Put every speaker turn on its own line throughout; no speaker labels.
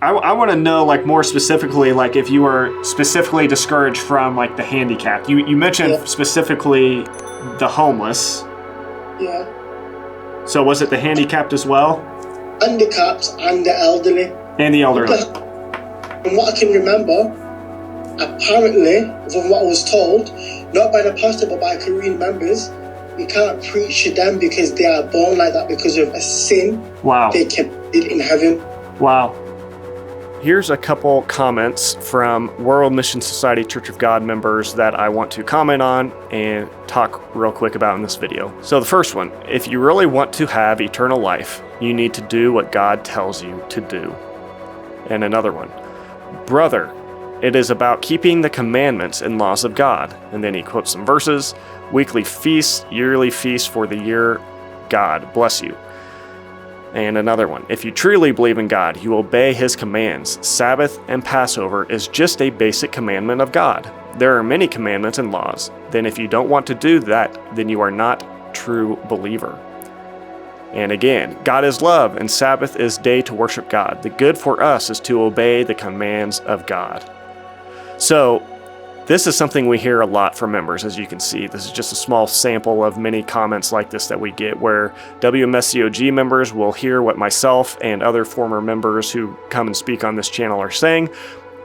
I want to know, like, more specifically, like, if you were specifically discouraged from, like, the handicapped. You mentioned specifically the homeless.
Yeah.
So was it the handicapped as well?
Handicapped and the elderly.
And the elderly.
From what I can remember, apparently, from what I was told, not by the pastor but by Korean members, you can't preach to them because they are born like that because of a sin.
Wow.
They committed in heaven.
Wow. Here's a couple comments from World Mission Society Church of God members that I want to comment on and talk real quick about in this video. So the first one, if you really want to have eternal life, you need to do what God tells you to do. And another one, brother, it is about keeping the commandments and laws of God. And then he quotes some verses, weekly feasts, yearly feasts for the year, God bless you. And another one, if you truly believe in God, you obey his commands. Sabbath and Passover is just a basic commandment of God. There are many commandments and laws. Then if you don't want to do that, then you are not a true believer. And again, God is love and Sabbath is day to worship God. The good for us is to obey the commands of God. So this is something we hear a lot from members, as you can see. This is just a small sample of many comments like this that we get, where Wmscog members will hear what myself and other former members who come and speak on this channel are saying,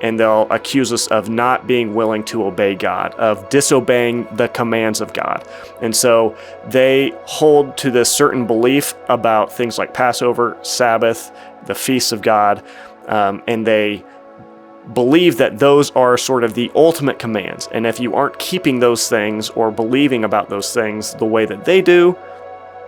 and they'll accuse us of not being willing to obey God, of disobeying the commands of God. And so they hold to this certain belief about things like Passover, Sabbath, the feasts of God, and they believe that those are sort of the ultimate commands. And if you aren't keeping those things or believing about those things the way that they do,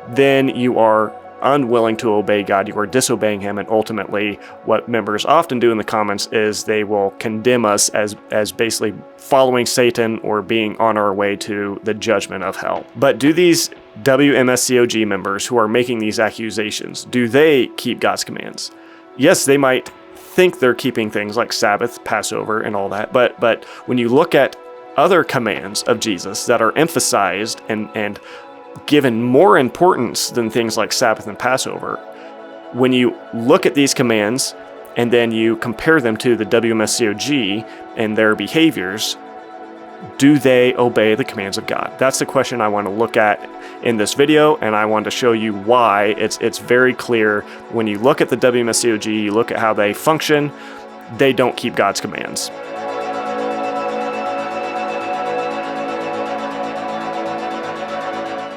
then you are unwilling to obey God. You are disobeying him. And ultimately, what members often do in the comments is they will condemn us as basically following Satan or being on our way to the judgment of hell. But do these Wmscog members who are making these accusations, do they keep God's commands? Yes, they might think they're keeping things like Sabbath, Passover, and all that, but when you look at other commands of Jesus that are emphasized and given more importance than things like Sabbath and Passover, when you look at these commands and then you compare them to the Wmscog and their behaviors, do they obey the commands of God? That's the question I want to look at in this video, and I want to show you why it's very clear when you look at the Wmscog, you look at how they function, they don't keep God's commands.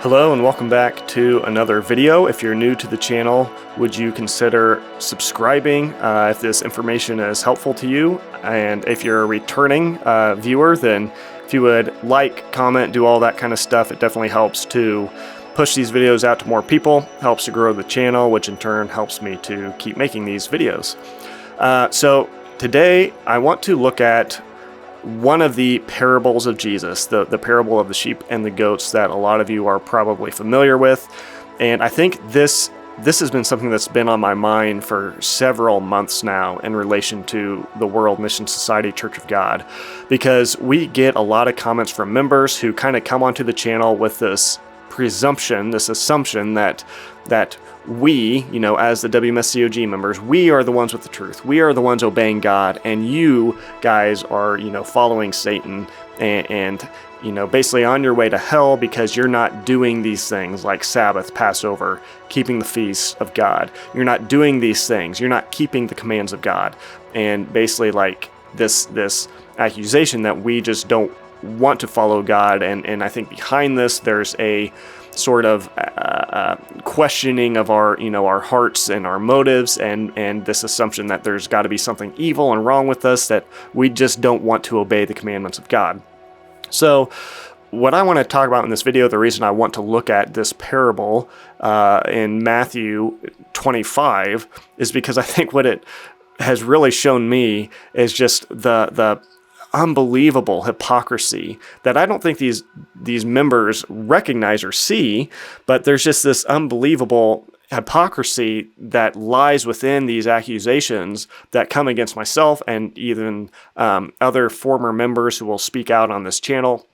Hello and welcome back to another video. If you're new to the channel, would you consider subscribing if this information is helpful to you? And if you're a returning viewer, then if you would like, comment, do all that kind of stuff, it definitely helps to push these videos out to more people, helps to grow the channel, which in turn helps me to keep making these videos. So today I want to look at one of the parables of Jesus, the parable of the sheep and the goats that a lot of you are probably familiar with. And I think this has been something that's been on my mind for several months now in relation to the World Mission Society Church of God, because we get a lot of comments from members who kind of come onto the channel with this presumption, this assumption that we, as the Wmscog members, we are the ones with the truth. We are the ones obeying God, and you guys are, following Satan and basically on your way to hell because you're not doing these things like Sabbath, Passover, keeping the feasts of God. You're not doing these things. You're not keeping the commands of God. And basically like this accusation that we just don't want to follow God. And I think behind this, there's a sort of questioning of our hearts and our motives, and this assumption that there's got to be something evil and wrong with us, that we just don't want to obey the commandments of God. So what I want to talk about in this video, the reason I want to look at this parable in Matthew 25, is because I think what it has really shown me is just the unbelievable hypocrisy that I don't think these members recognize or see, but there's just this unbelievable hypocrisy that lies within these accusations that come against myself and even other former members who will speak out on this channel.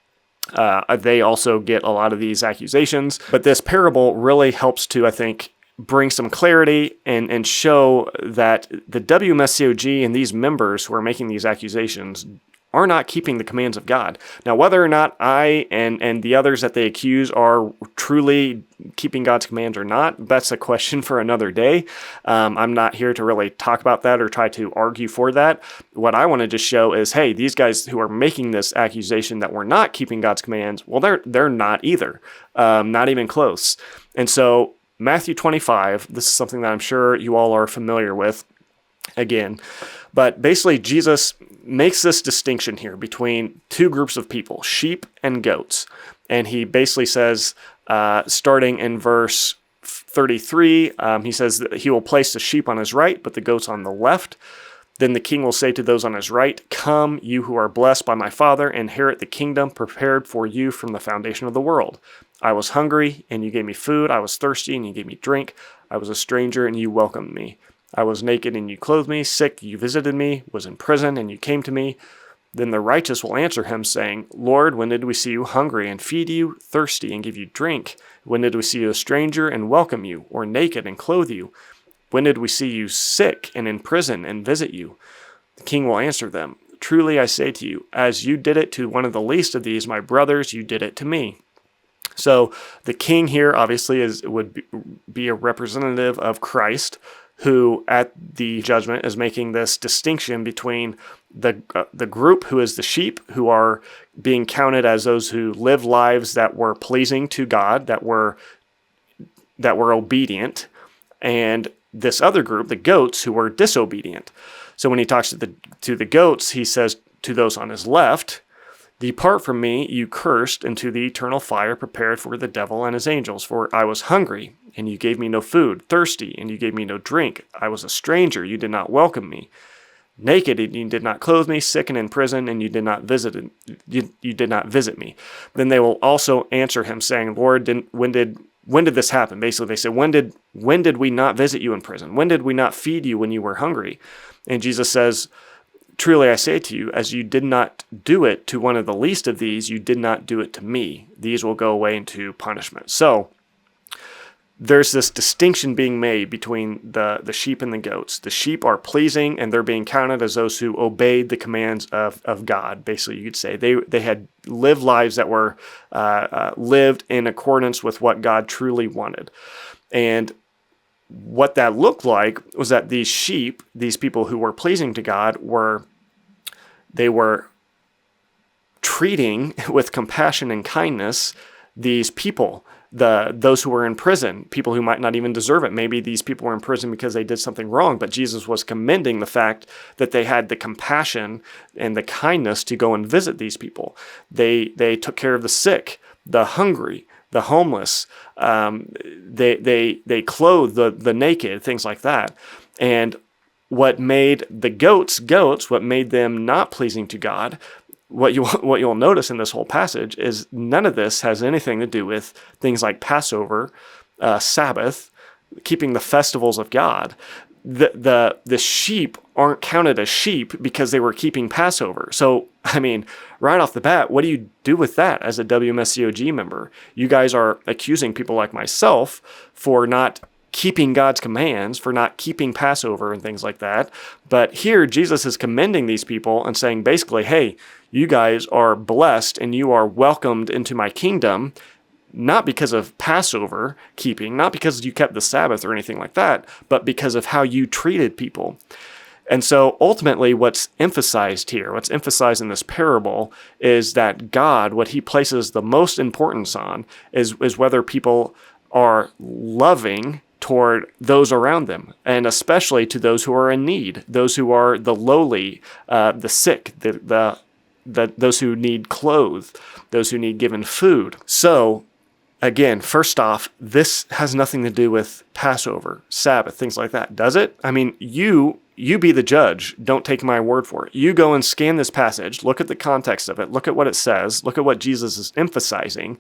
They also get a lot of these accusations, but this parable really helps to, I think, bring some clarity and show that the Wmscog and these members who are making these accusations are not keeping the commands of God. Now, whether or not I and the others that they accuse are truly keeping God's commands or not, that's a question for another day. I'm not here to really talk about that or try to argue for that. What I wanted to show is, hey, these guys who are making this accusation that we're not keeping God's commands, well, they're not either, not even close. And so Matthew 25, this is something that I'm sure you all are familiar with again, but basically Jesus makes this distinction here between two groups of people, sheep and goats. And he basically says, starting in verse 33, he says that he will place the sheep on his right, but the goats on the left. Then the king will say to those on his right, "Come, you who are blessed by my Father, inherit the kingdom prepared for you from the foundation of the world. I was hungry, and you gave me food. I was thirsty, and you gave me drink. I was a stranger, and you welcomed me. I was naked, and you clothed me. Sick, you visited me. Was in prison, and you came to me." Then the righteous will answer him, saying, "Lord, when did we see you hungry and feed you, thirsty and give you drink? When did we see you a stranger and welcome you, or naked and clothe you? When did we see you sick and in prison and visit you?" The king will answer them, "Truly I say to you, as you did it to one of the least of these, my brothers, you did it to me." So the king here obviously would be a representative of Christ, who at the judgment is making this distinction between the group who is the sheep, who are being counted as those who live lives that were pleasing to God, that were obedient, and this other group, the goats, who were disobedient. So when he talks to the goats, he says to those on his left, "Depart from me, you cursed, into the eternal fire prepared for the devil and his angels. For I was hungry, and you gave me no food, thirsty, and you gave me no drink. I was a stranger, you did not welcome me. Naked, and you did not clothe me, sick and in prison, and you did not visit me." Then they will also answer him, saying, "Lord, when did this happen?" Basically, they say, when did we not visit you in prison? When did we not feed you when you were hungry? And Jesus says, "Truly I say to you, as you did not do it to one of the least of these, you did not do it to me. These will go away into punishment." So there's this distinction being made between the sheep and the goats. The sheep are pleasing, and they're being counted as those who obeyed the commands of God. Basically, you could say they had lived lives that were lived in accordance with what God truly wanted. And what that looked like was that these sheep, these people who were pleasing to God, were treating with compassion and kindness these people, those who were in prison, people who might not even deserve it. Maybe these people were in prison because they did something wrong, but Jesus was commending the fact that they had the compassion and the kindness to go and visit these people. They took care of the sick, the hungry, the homeless. They clothed the naked, things like that. And what made the goats, what made them not pleasing to God, what you'll notice in this whole passage is none of this has anything to do with things like Passover, Sabbath, keeping the festivals of God. The sheep aren't counted as sheep because they were keeping Passover. So, I mean, right off the bat, what do you do with that as a Wmscog member? You guys are accusing people like myself for not keeping God's commands, for not keeping Passover and things like that. But here, Jesus is commending these people and saying basically, hey, you guys are blessed and you are welcomed into my kingdom, not because of Passover keeping, not because you kept the Sabbath or anything like that, but because of how you treated people. And so ultimately what's emphasized here, what's emphasized in this parable is that God, what he places the most importance on is whether people are loving toward those around them, and especially to those who are in need, those who are the lowly, the sick, those who need clothes, those who need given food. So again, first off, this has nothing to do with Passover, Sabbath, things like that, does it? I mean, you be the judge. Don't take my word for it. You go and scan this passage, look at the context of it, look at what it says, look at what Jesus is emphasizing,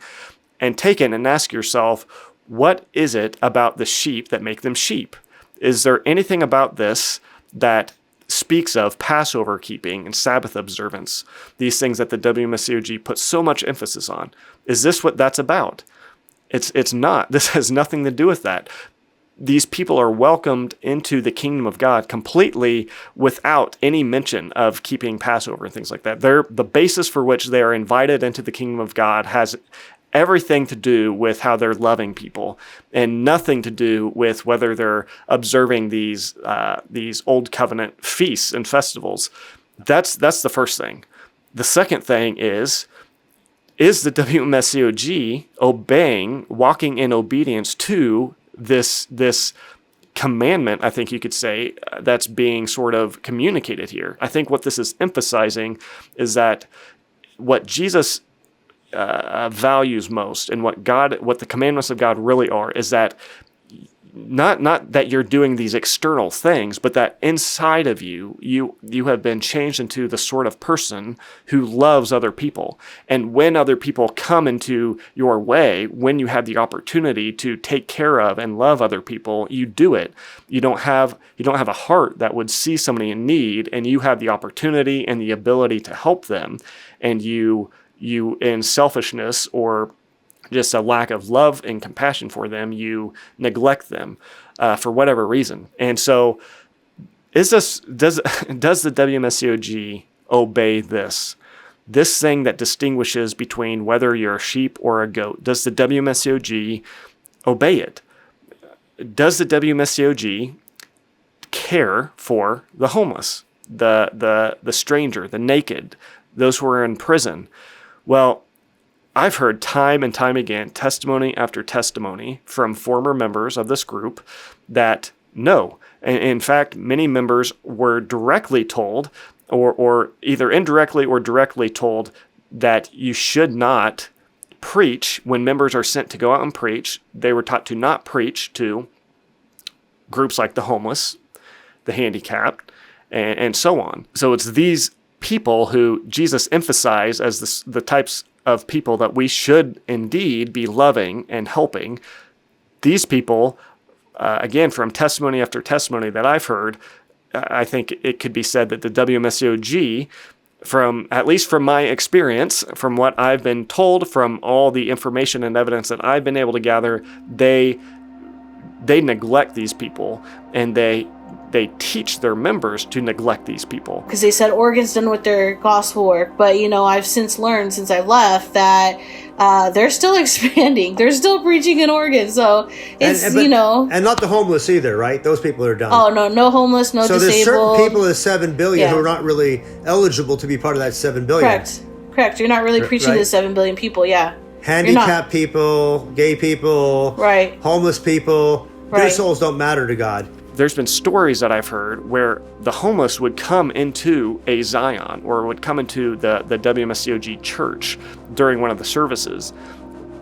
and take it and ask yourself, what is it about the sheep that make them sheep? Is there anything about this that speaks of Passover keeping and Sabbath observance, these things that the Wmscog puts so much emphasis on? Is this what that's about? It's not. This has nothing to do with that. these people are welcomed into the kingdom of God completely without any mention of keeping Passover and things like that. The basis for which they are invited into the kingdom of God has everything to do with how they're loving people, and nothing to do with whether they're observing these old covenant feasts and festivals. That's the first thing. The second thing is the Wmscog obeying, walking in obedience to this commandment, I think you could say, that's being sort of communicated here. I think what this is emphasizing is that what Jesus values most, and what the commandments of God really are, is that not that you're doing these external things, but that inside of you have been changed into the sort of person who loves other people. And when other people come into your way, when you have the opportunity to take care of and love other people, you do it. You don't have a heart that would see somebody in need, and you have the opportunity and the ability to help them, and you in selfishness or just a lack of love and compassion for them, you neglect them for whatever reason. And so does the Wmscog obey this thing that distinguishes between whether you're a sheep or a goat? Does the Wmscog obey it? Does the Wmscog care for the homeless, the stranger, the naked, those who are in prison? Well, I've heard time and time again, testimony after testimony from former members of this group that no. In fact, many members were directly told, or either indirectly or directly told, that you should not preach when members are sent to go out and preach. They were taught to not preach to groups like the homeless, the handicapped, and so on. So it's these people who Jesus emphasized as the types of people that we should indeed be loving and helping. These people, again, from testimony after testimony that I've heard, I think it could be said that the Wmscog, at least from my experience, from what I've been told, from all the information and evidence that I've been able to gather, they neglect these people, and they teach their members to neglect these people.
Because they said Oregon's done with their gospel work, but I've since learned, since I've left, that they're still expanding. They're still preaching in Oregon, so it's,
and not the homeless either, right? Those people are done.
Oh, no homeless, no disabled. So there's certain
people in the 7 billion who are not really eligible to be part of that 7 billion.
Correct. You're not really preaching to the 7 billion people,
Handicapped people, gay people, homeless people, their souls don't matter to God.
There's been stories that I've heard where the homeless would come into a Zion, or would come into the Wmscog church during one of the services,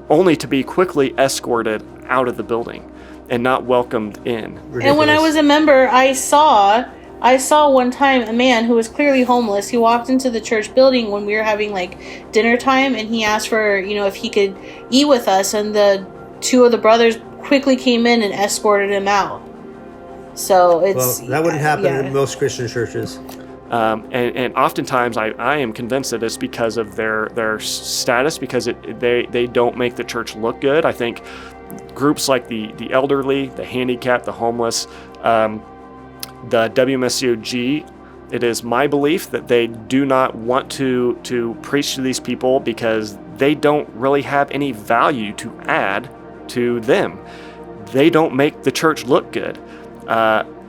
only to be quickly escorted out of the building and not welcomed in.
Ridiculous.
And when I was a member, I saw one time a man who was clearly homeless. He walked into the church building when we were having dinner time, and he asked for, if he could eat with us, and the two of the brothers quickly came in and escorted him out. So
that wouldn't happen in most Christian churches.
And oftentimes I am convinced that it's because of their status, because they don't make the church look good. I think groups like the elderly, the handicapped, the homeless, the Wmscog, it is my belief that they do not want to preach to these people because they don't really have any value to add to them. They don't make the church look good.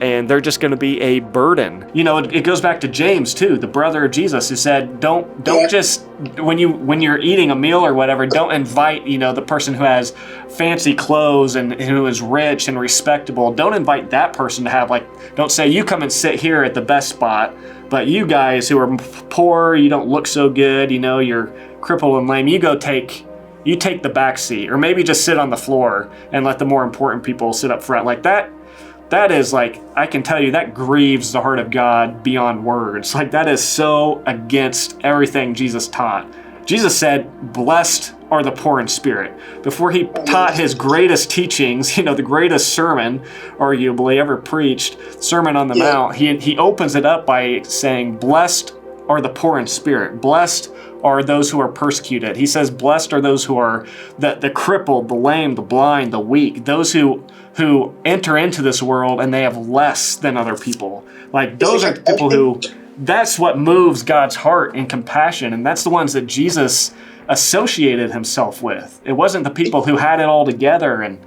And they're just going to be a burden. It goes back to James too, the brother of Jesus, who said, don't just, when you're eating a meal or whatever, don't invite, the person who has fancy clothes and who is rich and respectable. Don't invite that person to have don't say, you come and sit here at the best spot, but you guys who are poor, you don't look so good, you're crippled and lame, you take the back seat, or maybe just sit on the floor and let the more important people sit up front. That is I can tell you, that grieves the heart of God beyond words. That is so against everything Jesus taught. Jesus said, blessed are the poor in spirit. Before he taught his greatest teachings, the greatest sermon, arguably, ever preached, Sermon on the Mount, he opens it up by saying, blessed are the poor in spirit. Blessed are those who are persecuted. He says, blessed are those who are the crippled, the lame, the blind, the weak, those who who enter into this world and they have less than other people. Like, those are the people who, that's what moves God's heart and compassion, and that's the ones that Jesus associated himself with. It wasn't the people who had it all together and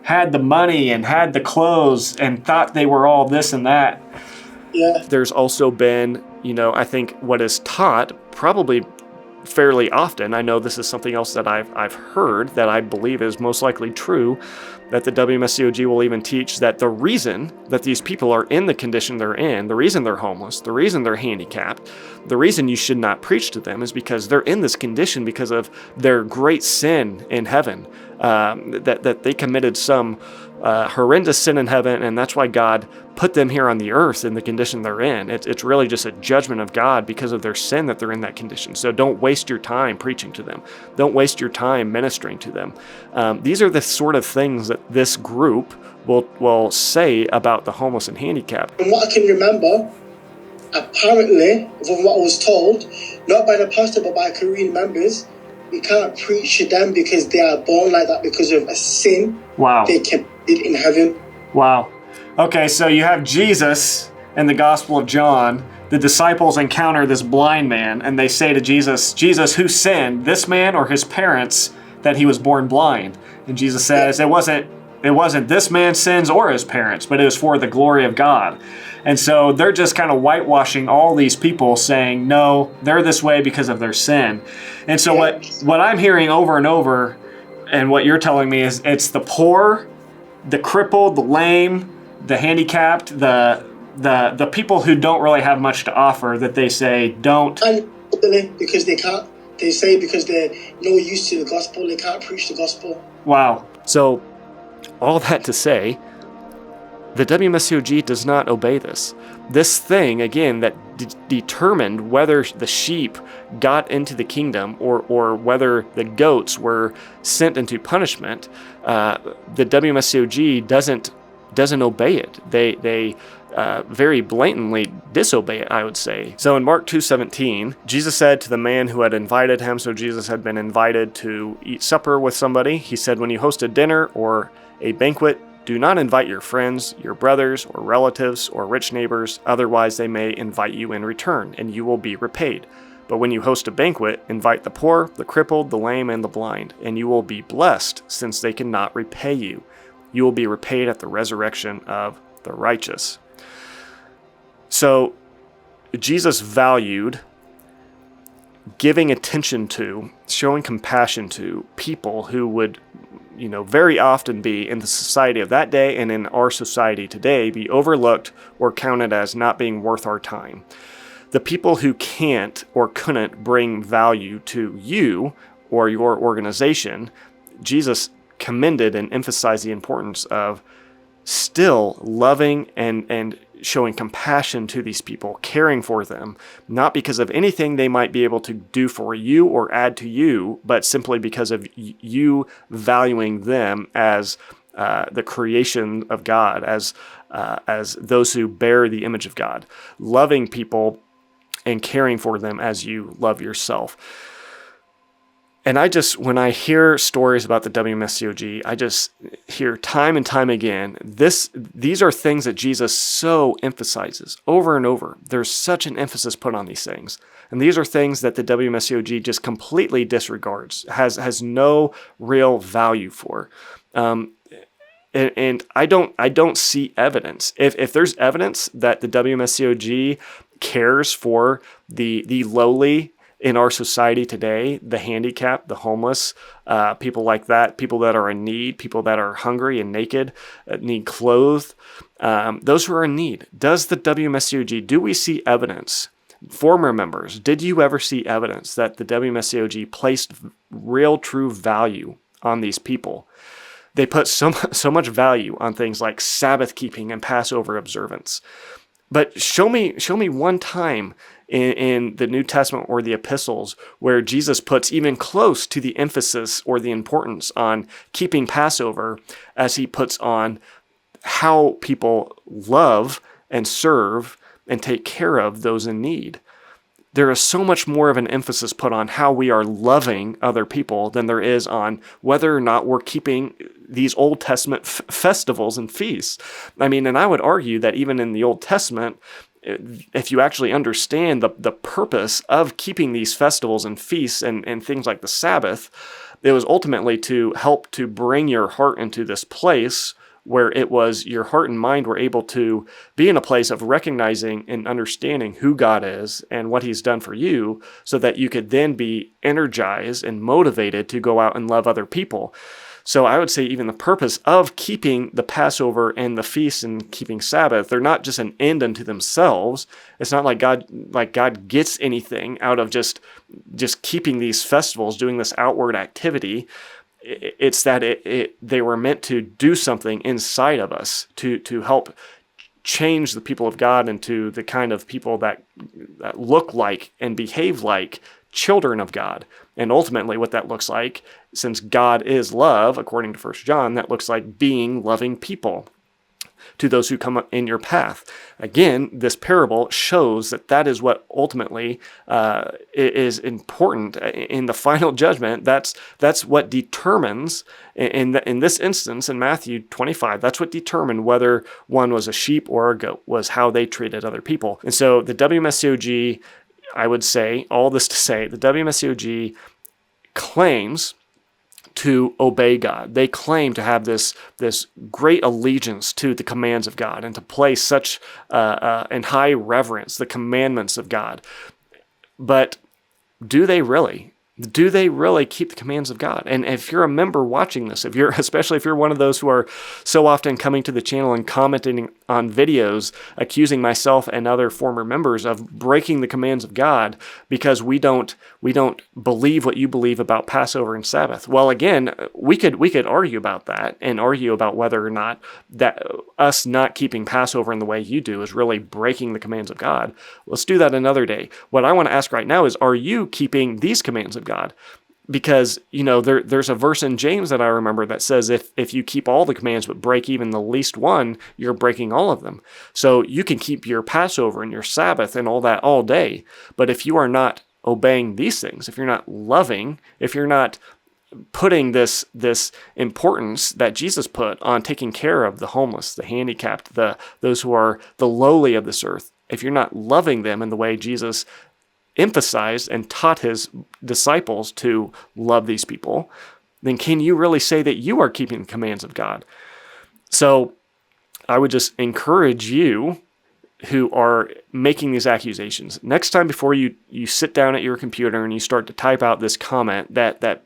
had the money and had the clothes and thought they were all this and that.
Yeah.
There's also been, I think what is taught probably fairly often, I know this is something else that I've heard that I believe is most likely true, that the WMSCOG will even teach that the reason that these people are in the condition they're in, the reason they're homeless, the reason they're handicapped, the reason you should not preach to them is because they're in this condition because of their great sin in heaven, that they committed some horrendous sin in heaven, and that's why God put them here on the earth in the condition they're in. It's really just a judgment of God because of their sin that they're in that condition. So don't waste your time preaching to them. Don't waste your time ministering to them. These are the sort of things that this group will say about the homeless and handicapped.
From what I can remember, apparently, from what I was told, not by the pastor but by Korean members, we can't preach to them because they are born like that because of a sin they committed in heaven.
Wow. Okay, so you have Jesus in the Gospel of John. The disciples encounter this blind man, and they say to Jesus, "Jesus, who sinned, this man or his parents, that he was born blind?" And Jesus says, It wasn't this man's sins or his parents, but it was for the glory of God. And so they're just kind of whitewashing all these people, saying, no, they're this way because of their sin. And so what I'm hearing over and over, and what you're telling me, is it's the poor, the crippled, the lame, the handicapped, the people who don't really have much to offer, that they say don't.
And because they can't. They say because they're no use to the gospel, they can't preach the gospel.
Wow. So all that to say, the WMSCOG does not obey this. This thing, again, that determined whether the sheep got into the kingdom or whether the goats were sent into punishment, the WMSCOG doesn't obey it. They very blatantly disobey it, I would say. So in Mark 2:17, Jesus said to the man who had invited him, so Jesus had been invited to eat supper with somebody, he said, "When you host a dinner or a banquet, do not invite your friends, your brothers, or relatives, or rich neighbors, otherwise they may invite you in return, and you will be repaid. But when you host a banquet, invite the poor, the crippled, the lame, and the blind, and you will be blessed, since they cannot repay you. You will be repaid at the resurrection of the righteous." So Jesus valued giving attention to, showing compassion to people who would, very often be in the society of that day and in our society today, be overlooked or counted as not being worth our time. The people who can't or couldn't bring value to you or your organization, Jesus commended and emphasized the importance of still loving and showing compassion to these people, caring for them, not because of anything they might be able to do for you or add to you, but simply because of you valuing them as the creation of God, as those who bear the image of God, loving people and caring for them as you love yourself. And when I hear stories about the WMSCOG, I just hear time and time again, these are things that Jesus so emphasizes over and over. There's such an emphasis put on these things. And these are things that the WMSCOG just completely disregards, has no real value for. And I don't see evidence. If there's evidence that the WMSCOG cares for the lowly in our society today, the handicapped, the homeless, people like that, people that are in need, people that are hungry and naked, need clothes, those who are in need. Does the WMSCOG, do we see evidence? Former members, did you ever see evidence that the WMSCOG placed real, true value on these people? They put so much value on things like Sabbath keeping and Passover observance. But show me one time in the New Testament or the epistles where Jesus puts even close to the emphasis or the importance on keeping Passover as he puts on how people love and serve and take care of those in need. there is so much more of an emphasis put on how we are loving other people than there is on whether or not we're keeping these Old Testament festivals and feasts. I mean, and I would argue that even in the Old Testament, if you actually understand the purpose of keeping these festivals and feasts and things like the Sabbath, it was ultimately to help to bring your heart into this place where it was your heart and mind were able to be in a place of recognizing and understanding who God is and what he's done for you, so that you could then be energized and motivated to go out and love other people. So I would say even the purpose of keeping the Passover and the feast and keeping Sabbath, they're not just an end unto themselves. It's not like God gets anything out of just keeping these festivals, doing this outward activity. It's that they were meant to do something inside of us to help change the people of God into the kind of people that look like and behave like children of God. And ultimately what that looks like, since God is love, according to 1 John, that looks like being loving people to those who come in your path. Again, this parable shows that is what ultimately is important in the final judgment. That's what determines, in this instance, in Matthew 25, that's what determined whether one was a sheep or a goat, was how they treated other people. And so the WMSCOG, I would say, all this to say, the WMSCOG claims to obey God. They claim to have this great allegiance to the commands of God and to place such in high reverence the commandments of God. But do they really? Do they really keep the commands of God? And if you're a member watching this, especially if you're one of those who are so often coming to the channel and commenting on videos, accusing myself and other former members of breaking the commands of God because we don't believe what you believe about Passover and Sabbath. Well, again, we could argue about that and argue about whether or not that us not keeping Passover in the way you do is really breaking the commands of God. Let's do that another day. What I want to ask right now is, are you keeping these commands of God? Because, there's a verse in James that I remember that says if you keep all the commands but break even the least one, you're breaking all of them. So you can keep your Passover and your Sabbath and all that all day, but if you are not obeying these things, if you're not loving, if you're not putting this importance that Jesus put on taking care of the homeless, the handicapped, those who are the lowly of this earth, if you're not loving them in the way Jesus emphasized and taught his disciples to love these people, then can you really say that you are keeping the commands of God? So I would just encourage you who are making these accusations, next time before you sit down at your computer and you start to type out this comment that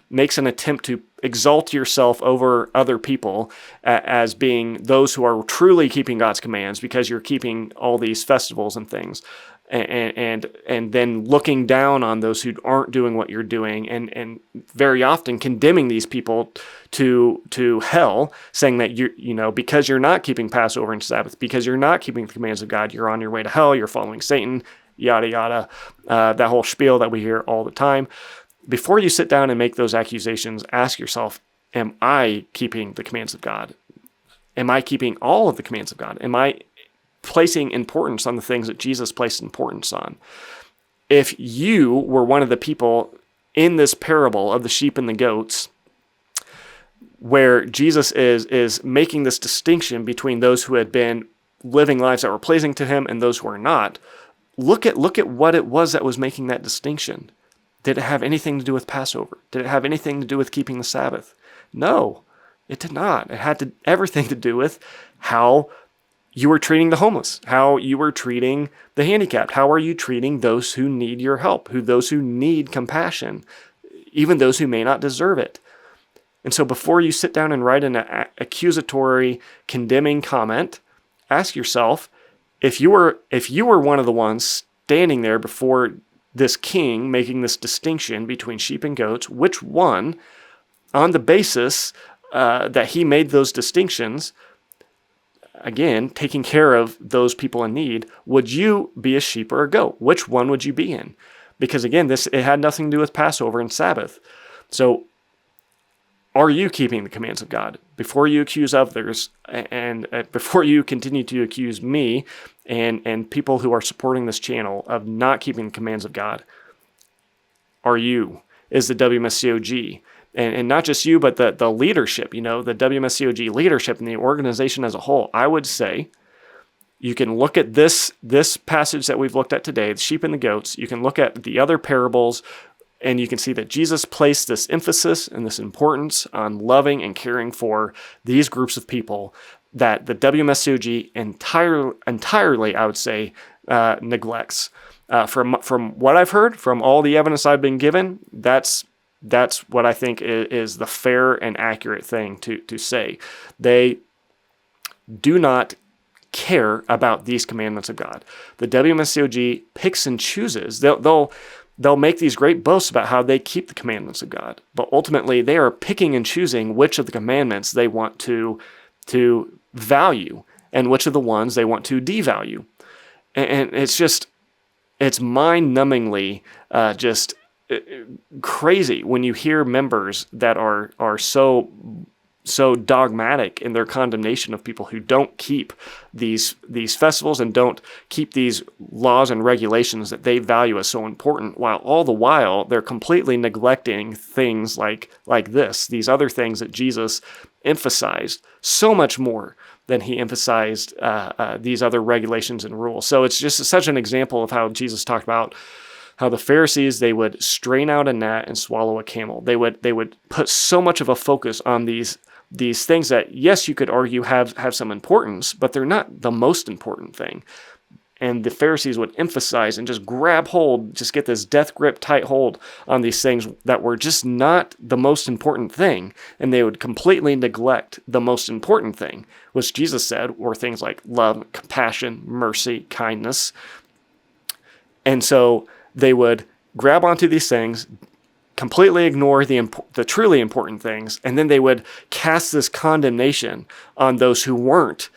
makes an attempt to exalt yourself over other people as being those who are truly keeping God's commands because you're keeping all these festivals and things, and then looking down on those who aren't doing what you're doing, and very often condemning these people to hell, saying that because you're not keeping Passover and Sabbath, because you're not keeping the commands of God, you're on your way to hell, you're following Satan, yada yada, that whole spiel that we hear all the time. Before you sit down and make those accusations, ask yourself, am I keeping the commands of God? Am I keeping all of the commands of God? Am I placing importance on the things that Jesus placed importance on? If you were one of the people in this parable of the sheep and the goats, where Jesus is making this distinction between those who had been living lives that were pleasing to him and those who are not, look at what it was that was making that distinction. Did it have anything to do with Passover? Did it have anything to do with keeping the Sabbath? No, it did not. It had everything to do with how you were treating the homeless, how you were treating the handicapped. How are you treating those who need your help, those who need compassion, even those who may not deserve it? And so before you sit down and write an accusatory, condemning comment, ask yourself, if you were one of the ones standing there before this king making this distinction between sheep and goats, which one, on the basis that he made those distinctions, again, taking care of those people in need, would you be a sheep or a goat? Which one would you be in? Because again, it had nothing to do with Passover and Sabbath. So are you keeping the commands of God? Before you accuse others, and before you continue to accuse me and people who are supporting this channel of not keeping the commands of God, is the WMSCOG, and not just you, but the leadership, the WMSCOG leadership and the organization as a whole, I would say, you can look at this passage that we've looked at today, the sheep and the goats. You can look at the other parables, and you can see that Jesus placed this emphasis and this importance on loving and caring for these groups of people that the WMSCOG entirely, I would say, neglects. From what I've heard, from all the evidence I've been given, that's what I think is the fair and accurate thing to say. They do not care about these commandments of God. The WMSCOG picks and chooses. They'll make these great boasts about how they keep the commandments of God, but ultimately they are picking and choosing which of the commandments they want to value and which of the ones they want to devalue. And it's mind-numbingly just crazy when you hear members that are so dogmatic in their condemnation of people who don't keep these festivals and don't keep these laws and regulations that they value as so important, while all the while they're completely neglecting things like these other things that Jesus emphasized so much more than he emphasized these other regulations and rules. So it's just such an example of how Jesus talked about how the Pharisees, they would strain out a gnat and swallow a camel. They would put so much of a focus on these things that, yes, you could argue have some importance, but they're not the most important thing. And the Pharisees would emphasize and just grab hold, just get this death grip tight hold on these things that were just not the most important thing. And they would completely neglect the most important thing, which Jesus said were things like love, compassion, mercy, kindness. And so they would grab onto these things, completely ignore the truly important things, and then they would cast this condemnation on those who weren't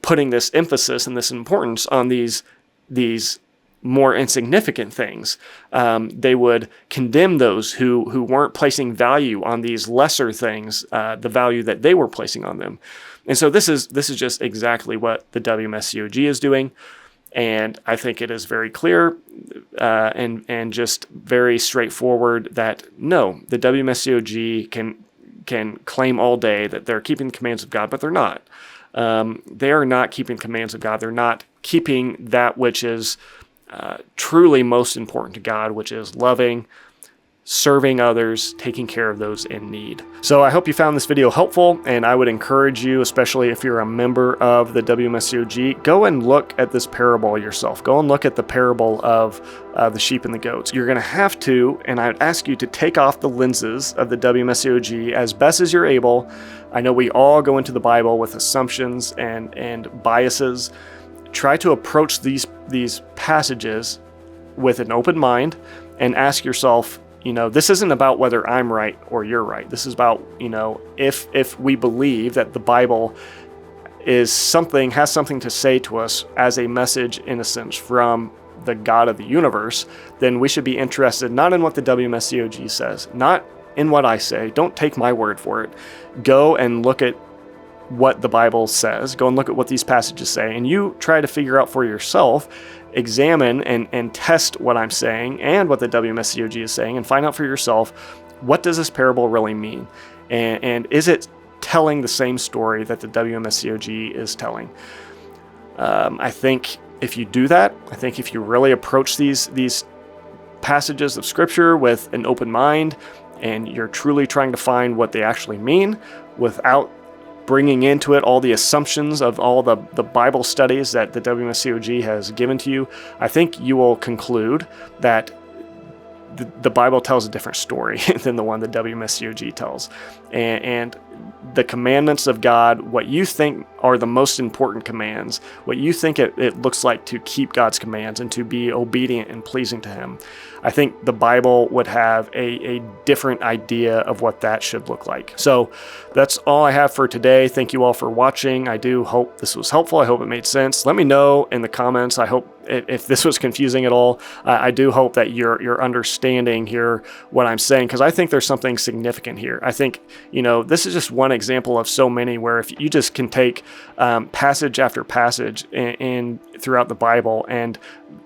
putting this emphasis and this importance on these more insignificant things. They would condemn those who weren't placing value on these lesser things, the value that they were placing on them. And so this is just exactly what the WMSCOG is doing. And I think it is very clear and just very straightforward that no, the WMSCOG can claim all day that they're keeping the commands of God, but they're not. They are not keeping the commands of God. They're not keeping that which is truly most important to God, which is loving, serving others, taking care of those in need. So I hope you found this video helpful, and I would encourage you, especially if you're a member of the WMSCOG, go and look at this parable yourself. Go and look at the parable of the sheep and the goats. You're going to have to, and I'd ask you to take off the lenses of the WMSCOG as best as you're able. I know we all go into the Bible with assumptions and biases. Try to approach these passages with an open mind and ask yourself, this isn't about whether I'm right or you're right. This is about, if we believe that the Bible has something to say to us as a message, in a sense, from the God of the universe, then we should be interested not in what the WMSCOG says, not in what I say. Don't take my word for it. Go and look at what the Bible says. Go and look at what these passages say, and you try to figure out for yourself, examine and test what I'm saying and what the WMSCOG is saying, and find out for yourself, what does this parable really mean? And is it telling the same story that the WMSCOG is telling? I think if you do that, I think if you really approach these passages of Scripture with an open mind, and you're truly trying to find what they actually mean without bringing into it all the assumptions of all the Bible studies that the WMSCOG has given to you, I think you will conclude that the Bible tells a different story than the one the WMSCOG tells. And the commandments of God, what you think are the most important commands, what you think it looks like to keep God's commands and to be obedient and pleasing to Him, I think the Bible would have a different idea of what that should look like. So that's all I have for today. Thank you all for watching. I do hope this was helpful. I hope it made sense. Let me know in the comments. I hope if this was confusing at all, I do hope that you're understanding here what I'm saying, because I think there's something significant here. I think, this is just one example of so many where if you just can take passage after passage in throughout the Bible and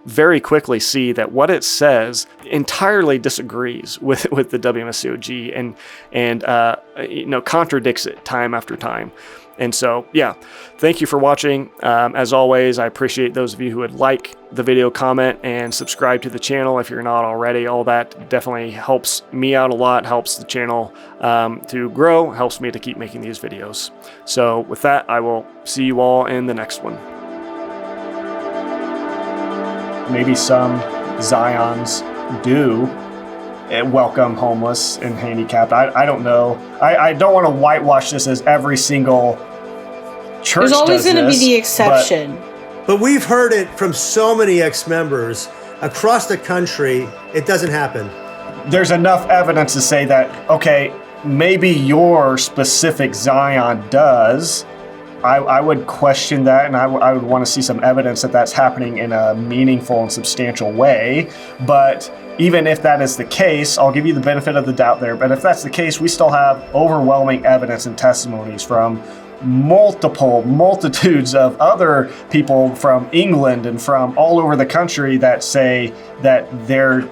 very quickly see that what it says entirely disagrees with the Wmscog and contradicts it time after time. And so, yeah, thank you for watching. As always, I appreciate those of you who would like the video, comment, and subscribe to the channel if you're not already. All that definitely helps me out a lot, helps the channel to grow, helps me to keep making these videos. So with that, I will see you all in the next one. Maybe some Zions do welcome homeless and handicapped. I don't know. I don't want to whitewash this as every single church. There's always going to be the exception.
But we've heard it from so many ex-members across the country. It doesn't happen.
There's enough evidence to say that, okay, maybe your specific Zion does. I would question that, and I would want to see some evidence that that's happening in a meaningful and substantial way. But even if that is the case, I'll give you the benefit of the doubt there. But if that's the case, we still have overwhelming evidence and testimonies from multitudes of other people from England and from all over the country that say that they're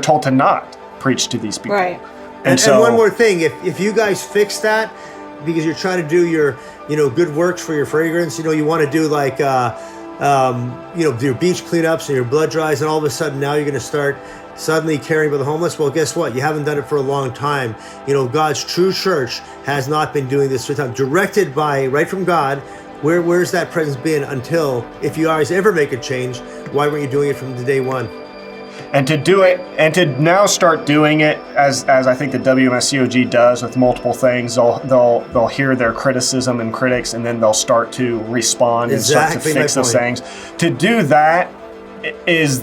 told to not preach to these people.
Right.
And one more thing, if you guys fix that, because you're trying to do your good works for your fragrance, you want to do like your beach cleanups and your blood drives, and all of a sudden now you're going to start suddenly caring about the homeless. Well, guess what? You haven't done it for a long time. God's true church has not been doing this for time, directed by right from God. Where's that presence been until, if you guys ever make a change, why weren't you doing it from the day one?
And to do it, and to now start doing it as I think the Wmscog does with multiple things, they'll hear their criticism and critics, and then they'll start to respond and start to fix those things. To do that is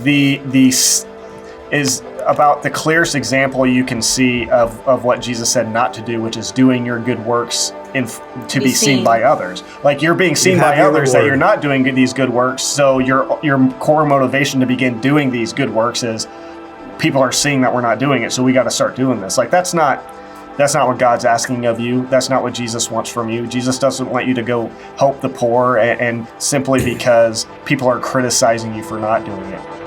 is about the clearest example you can see of what Jesus said not to do, which is doing your good works to be seen by others. Like you're being seen by others that you're not doing these good works. So your core motivation to begin doing these good works is people are seeing that we're not doing it, so we got to start doing this. Like that's not what God's asking of you. That's not what Jesus wants from you. Jesus doesn't want you to go help the poor and simply because people are criticizing you for not doing it.